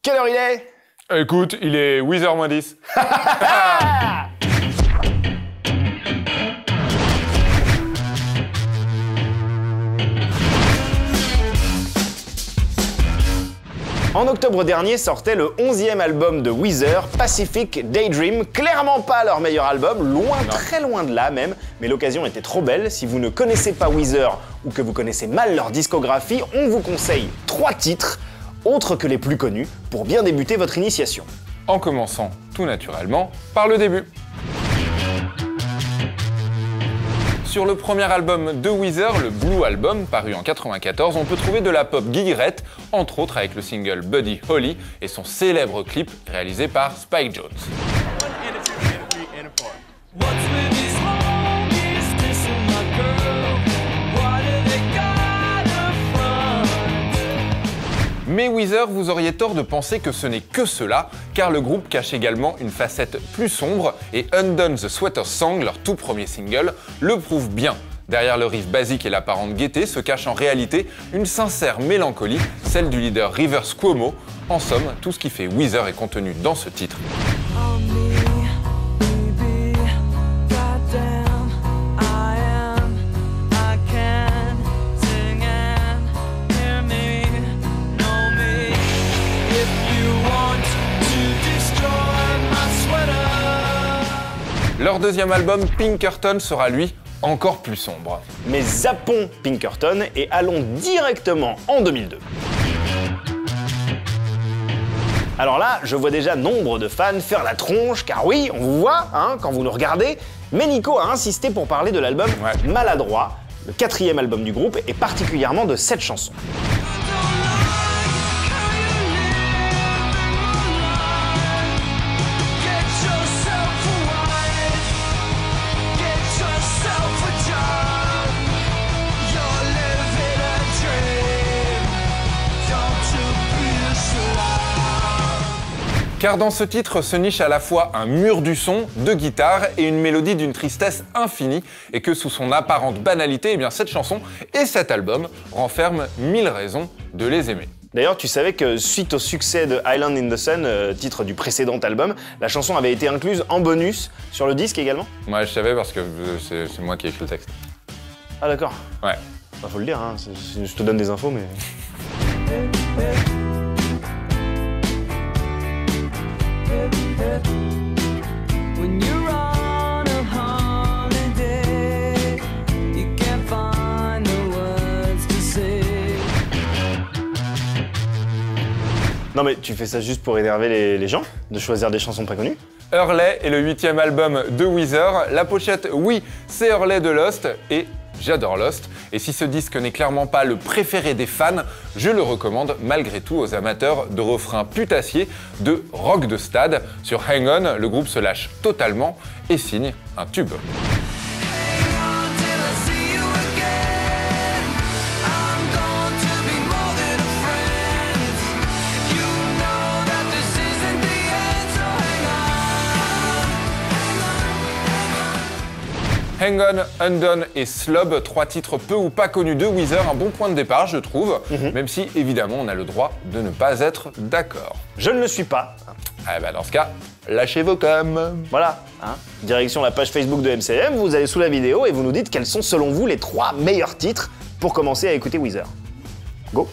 Quelle heure il est? Écoute, il est 8h moins 10. En octobre dernier sortait le 11e album de Weezer, Pacific Daydream. Clairement pas leur meilleur album, loin, très loin de là même, mais l'occasion était trop belle. Si vous ne connaissez pas Weezer ou que vous connaissez mal leur discographie, on vous conseille 3 titres, autres que les plus connus, pour bien débuter votre initiation. En commençant tout naturellement par le début. Sur le premier album de Weezer, le Blue Album, paru en 1994, on peut trouver de la pop guillerette, entre autres avec le single Buddy Holly et son célèbre clip réalisé par Spike Jonze. Mais Weezer, vous auriez tort de penser que ce n'est que cela, car le groupe cache également une facette plus sombre, et Undone the Sweater's Song, leur tout premier single, le prouve bien. Derrière le riff basique et l'apparente gaieté se cache en réalité une sincère mélancolie, celle du leader Rivers Cuomo. En somme, tout ce qui fait Weezer est contenu dans ce titre. Leur deuxième album, Pinkerton, sera lui encore plus sombre. Mais zappons Pinkerton et allons directement en 2002. Alors là, je vois déjà nombre de fans faire la tronche, car oui, on vous voit quand vous nous regardez, mais Nico a insisté pour parler de l'album Maladroit, le 4e album du groupe, et particulièrement de cette chanson. Car dans ce titre se niche à la fois un mur du son, de guitare et une mélodie d'une tristesse infinie, et que sous son apparente banalité, eh bien cette chanson et cet album renferment 1000 raisons de les aimer. D'ailleurs, tu savais que suite au succès de Island in the Sun, titre du précédent album, la chanson avait été incluse en bonus sur le disque également? Moi je savais parce que c'est moi qui ai écrit le texte. Ah d'accord. Ouais. Bah, faut le dire, je te donne des infos mais... Non mais tu fais ça juste pour énerver les gens, de choisir des chansons pas connues? Hurley est le 8e album de Weezer. La pochette, oui, c'est Hurley de Lost, et j'adore Lost. Et si ce disque n'est clairement pas le préféré des fans, je le recommande malgré tout aux amateurs de refrains putassiers de rock de stade. Sur Hang On, le groupe se lâche totalement et signe un tube. Hang On, Undone et Slob, 3 titres peu ou pas connus de Weezer, un bon point de départ je trouve, même si évidemment on a le droit de ne pas être d'accord. Je ne le suis pas. Ah bah dans ce cas, lâchez vos coms. Voilà, direction la page Facebook de MCM, vous allez sous la vidéo et vous nous dites quels sont selon vous les 3 meilleurs titres pour commencer à écouter Weezer. Go!